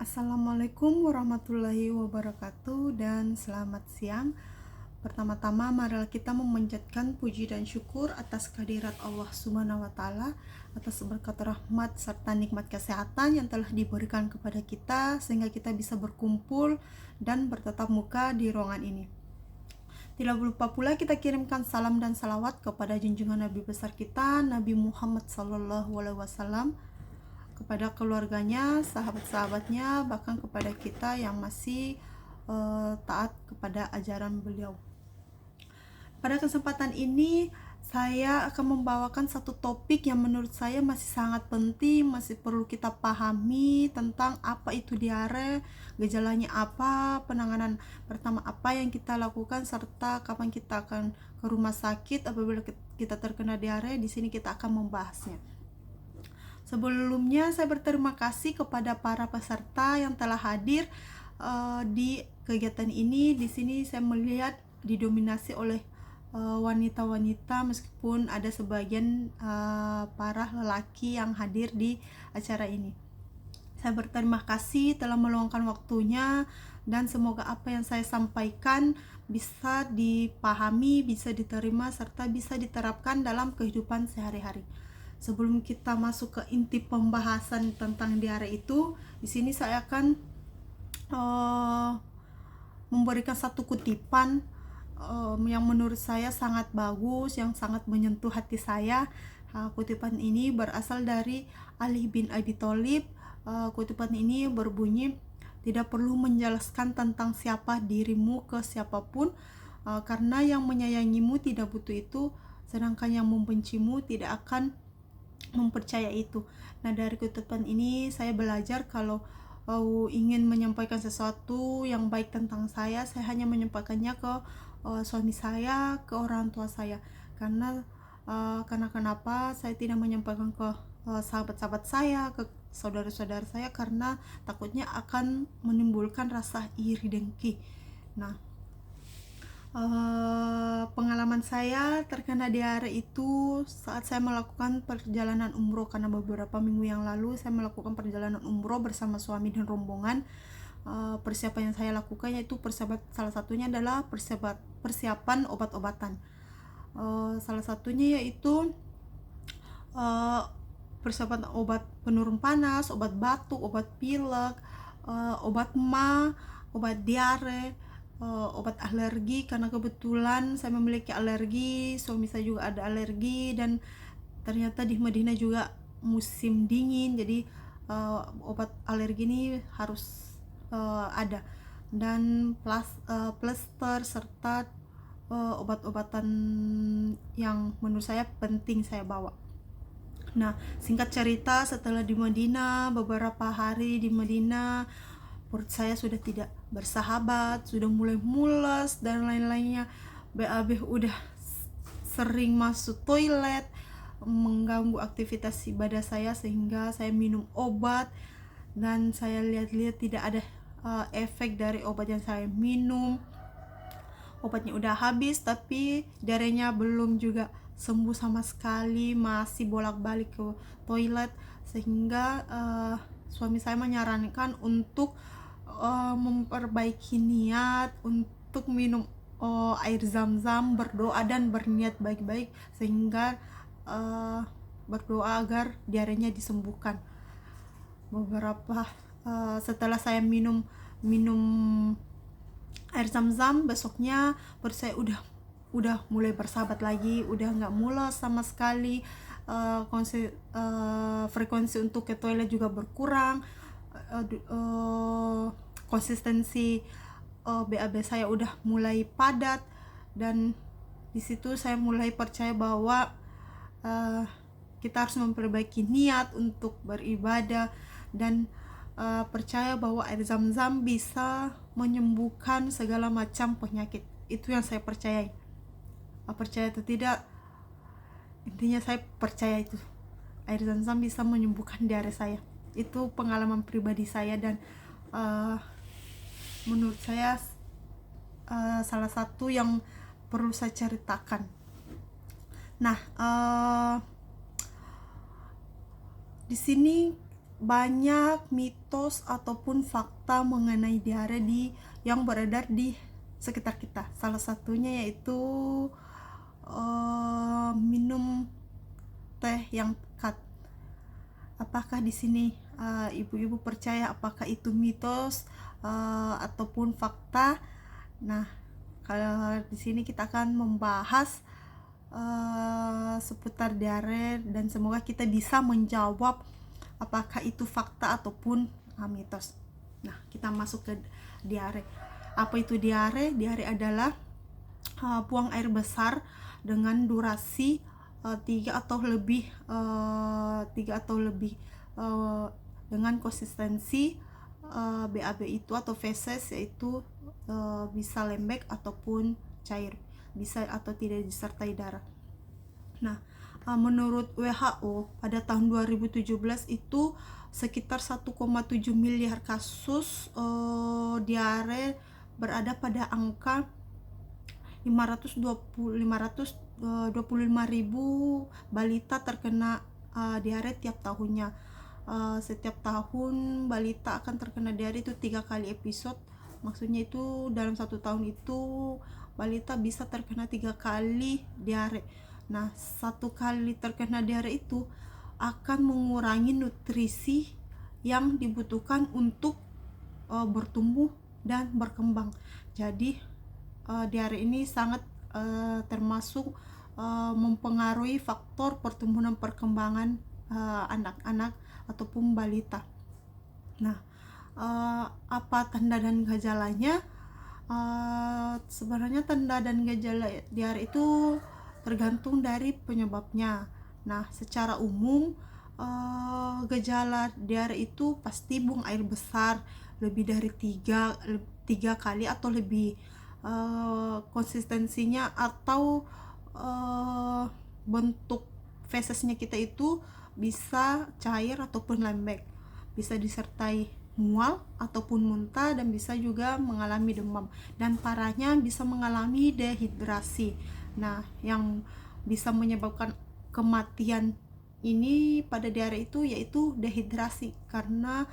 Assalamualaikum warahmatullahi wabarakatuh dan selamat siang. Pertama-tama marilah kita memanjatkan puji dan syukur atas kehadirat Allah Subhanahu wa taala, atas berkat rahmat serta nikmat kesehatan yang telah diberikan kepada kita sehingga kita bisa berkumpul dan bertatap muka di ruangan ini. Tidak lupa pula kita kirimkan salam dan salawat kepada junjungan Nabi besar kita, Nabi Muhammad SAW, kepada keluarganya, sahabat-sahabatnya, bahkan kepada kita yang masih taat kepada ajaran beliau. Pada kesempatan ini saya akan membawakan satu topik yang menurut saya masih sangat penting, masih perlu kita pahami tentang apa itu diare, gejalanya apa, penanganan pertama apa yang kita lakukan, serta kapan kita akan ke rumah sakit apabila kita terkena diare. Di sini kita akan membahasnya. Sebelumnya saya berterima kasih kepada para peserta yang telah hadir di kegiatan ini. Di sini saya melihat didominasi oleh wanita-wanita, meskipun ada sebagian para lelaki yang hadir di acara ini. Saya berterima kasih telah meluangkan waktunya, dan semoga apa yang saya sampaikan bisa dipahami, bisa diterima, serta bisa diterapkan dalam kehidupan sehari-hari. Sebelum kita masuk ke inti pembahasan tentang diare itu, di sini saya akan memberikan satu kutipan yang menurut saya sangat bagus, yang sangat menyentuh hati saya. Kutipan ini berasal dari Ali bin Abi Thalib. Kutipan ini berbunyi, tidak perlu menjelaskan tentang siapa dirimu ke siapapun, karena yang menyayangimu tidak butuh itu, sedangkan yang membencimu tidak akan mempercayai itu. Nah, dari kutipan ini saya belajar kalau ingin menyampaikan sesuatu yang baik tentang saya hanya menyampaikannya ke suami saya, ke orang tua saya. Karena kenapa saya tidak menyampaikan ke sahabat-sahabat saya, ke saudara-saudara saya, karena takutnya akan menimbulkan rasa iri dengki. Nah, pengalaman saya terkena diare itu saat saya melakukan perjalanan umroh, karena beberapa minggu yang lalu saya melakukan perjalanan umroh bersama suami dan rombongan. Persiapan yang saya lakukan yaitu salah satunya adalah persiapan obat-obatan. Salah satunya yaitu persiapan obat penurun panas, obat batuk, obat pilek, obat ma, obat diare, obat alergi, karena kebetulan saya memiliki alergi, suami saya juga ada alergi, dan ternyata di Madinah juga musim dingin, jadi obat alergi ini harus ada, dan plester serta obat-obatan yang menurut saya penting saya bawa. Nah, singkat cerita, setelah di Madinah, beberapa hari di Madinah, perut saya sudah tidak bersahabat, sudah mulai mules dan lain-lainnya. BAB udah sering masuk toilet, mengganggu aktivitas ibadah saya, sehingga saya minum obat, dan saya lihat-lihat tidak ada efek dari obat yang saya minum. Obatnya udah habis, tapi diarenya belum juga sembuh sama sekali, masih bolak-balik ke toilet, sehingga suami saya menyarankan untuk memperbaiki niat untuk minum air zam-zam, berdoa dan berniat baik-baik, sehingga berdoa agar diarenya disembuhkan. Beberapa setelah saya minum air zam-zam, besoknya perut saya udah mulai bersahabat lagi, udah nggak mules sama sekali. Frekuensi untuk ke toilet juga berkurang. Konsistensi BAB saya udah mulai padat, dan di situ saya mulai percaya bahwa kita harus memperbaiki niat untuk beribadah, dan percaya bahwa air zam-zam bisa menyembuhkan segala macam penyakit. Itu yang saya percayai. Percaya atau tidak, intinya saya percaya itu air zam-zam bisa menyembuhkan diare saya. Itu pengalaman pribadi saya, dan menurut saya salah satu yang perlu saya ceritakan. Nah, di sini banyak mitos ataupun fakta mengenai diare yang beredar di sekitar kita. Salah satunya yaitu minum teh yang pekat. Apakah di sini ibu-ibu percaya apakah itu mitos ataupun fakta? Nah, kalau di sini kita akan membahas seputar diare dan semoga kita bisa menjawab apakah itu fakta ataupun mitos. Nah, kita masuk ke diare. Apa itu diare? Diare adalah buang air besar dengan durasi 3 atau lebih dengan konsistensi BAB itu atau feses, yaitu bisa lembek ataupun cair, bisa atau tidak disertai darah. Nah, menurut WHO pada tahun 2017 itu sekitar 1,7 miliar kasus diare berada pada angka 525.000 balita terkena diare tiap tahunnya. Setiap tahun balita akan terkena diare itu 3 kali episode. Maksudnya itu dalam 1 tahun itu balita bisa terkena 3 kali diare. Nah, 1 kali terkena diare itu akan mengurangi nutrisi yang dibutuhkan untuk bertumbuh dan berkembang. Jadi diare ini sangat termasuk mempengaruhi faktor pertumbuhan perkembangan anak-anak ataupun balita. Nah, apa tanda dan gejalanya? Sebenarnya tanda dan gejala diare itu tergantung dari penyebabnya. Nah, secara umum gejala diare itu pasti buang air besar lebih dari 3 kali atau lebih. Konsistensinya atau bentuk fesesnya kita itu bisa cair ataupun lembek, bisa disertai mual ataupun muntah, dan bisa juga mengalami demam, dan parahnya bisa mengalami dehidrasi. Nah, yang bisa menyebabkan kematian ini pada diare itu yaitu dehidrasi, karena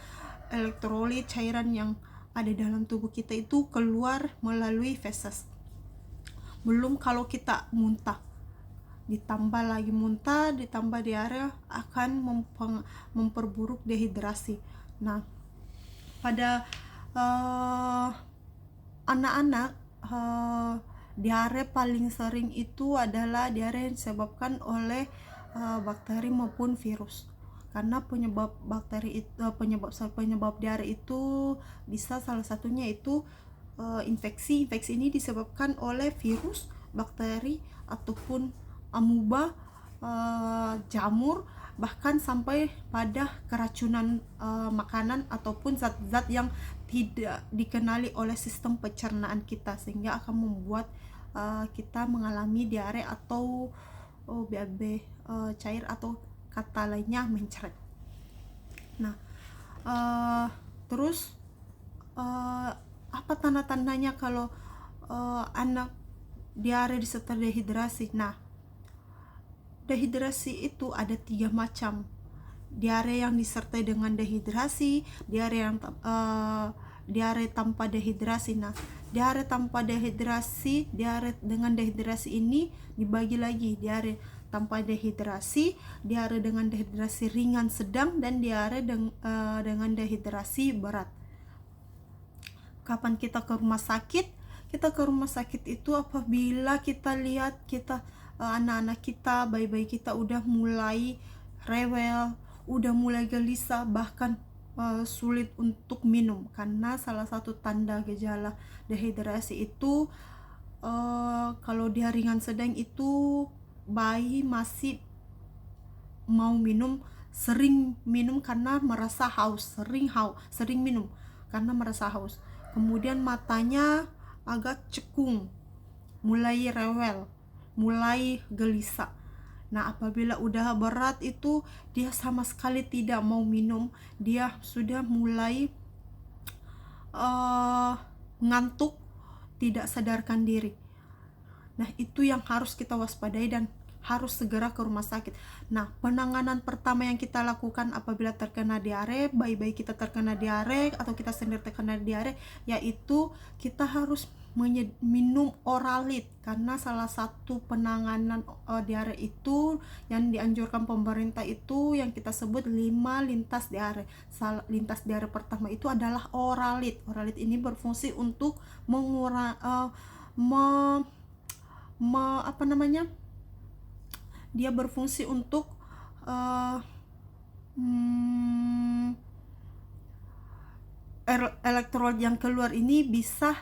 elektrolit cairan yang ada dalam tubuh kita itu keluar melalui feses. Belum kalau kita muntah, ditambah lagi muntah, ditambah diare, akan memperburuk dehidrasi. Nah, pada anak-anak diare paling sering itu adalah diare yang disebabkan oleh bakteri maupun virus. Karena penyebab diare itu bisa salah satunya itu infeksi ini disebabkan oleh virus, bakteri ataupun amuba, jamur, bahkan sampai pada keracunan makanan ataupun zat-zat yang tidak dikenali oleh sistem pencernaan kita, sehingga akan membuat kita mengalami diare atau BAB cair atau kata lainnya mencret. Nah, terus apa tanda-tandanya kalau anak diare disertai dehidrasi? Nah, dehidrasi itu ada 3 macam. Diare yang disertai dengan dehidrasi, diare tanpa dehidrasi. Nah, diare tanpa dehidrasi, diare dengan dehidrasi ini dibagi lagi: diare tanpa dehidrasi, diare dengan dehidrasi ringan sedang, dan diare dengan dehidrasi berat. Kapan kita ke rumah sakit? Kita ke rumah sakit itu apabila kita lihat anak-anak kita, bayi-bayi kita udah mulai rewel, udah mulai gelisah, bahkan sulit untuk minum. Karena salah satu tanda gejala dehidrasi itu kalau dia ringan sedang itu bayi masih mau minum, sering minum karena merasa haus, sering minum karena merasa haus. Kemudian matanya agak cekung, mulai rewel, mulai gelisah. Nah, apabila udah berat itu dia sama sekali tidak mau minum, dia sudah mulai ngantuk, tidak sadarkan diri. Nah, itu yang harus kita waspadai dan harus segera ke rumah sakit. Nah, penanganan pertama yang kita lakukan apabila terkena diare, bayi-bayi kita terkena diare atau kita sendiri terkena diare, yaitu kita harus minum Oralit, karena salah satu penanganan diare itu yang dianjurkan pemerintah itu yang kita sebut 5 lintas diare. Lintas diare pertama itu adalah Oralit. Oralit ini berfungsi untuk dia berfungsi untuk elektrolit yang keluar ini bisa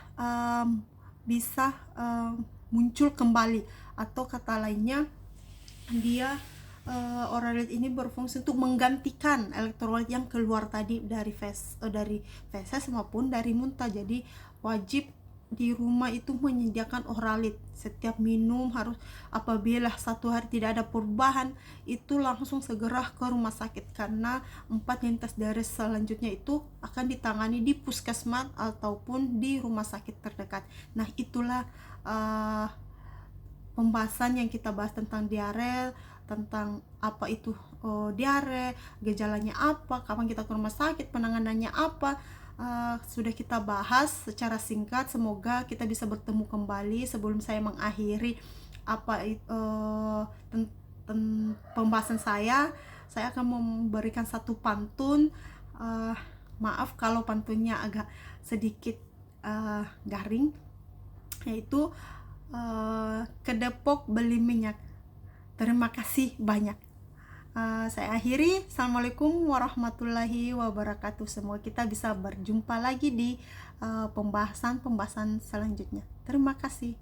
muncul kembali, atau kata lainnya dia Oralit ini berfungsi untuk menggantikan elektrolit yang keluar tadi dari feses maupun dari muntah. Jadi wajib di rumah itu menyediakan Oralit. Setiap minum harus, apabila 1 hari tidak ada perubahan, itu langsung segera ke rumah sakit, karena 4 lintas diare selanjutnya itu akan ditangani di puskesmas ataupun di rumah sakit terdekat. Nah, itulah pembahasan yang kita bahas tentang diare, tentang apa itu diare, gejalanya apa, kapan kita ke rumah sakit, penanganannya apa. Sudah kita bahas secara singkat. Semoga kita bisa bertemu kembali. Sebelum saya mengakhiri pembahasan saya akan memberikan satu pantun. Maaf kalau pantunnya agak sedikit garing, yaitu ke Depok beli minyak. Terima kasih banyak. Saya akhiri. Assalamualaikum warahmatullahi wabarakatuh. Semoga kita bisa berjumpa lagi di pembahasan selanjutnya. Terima kasih.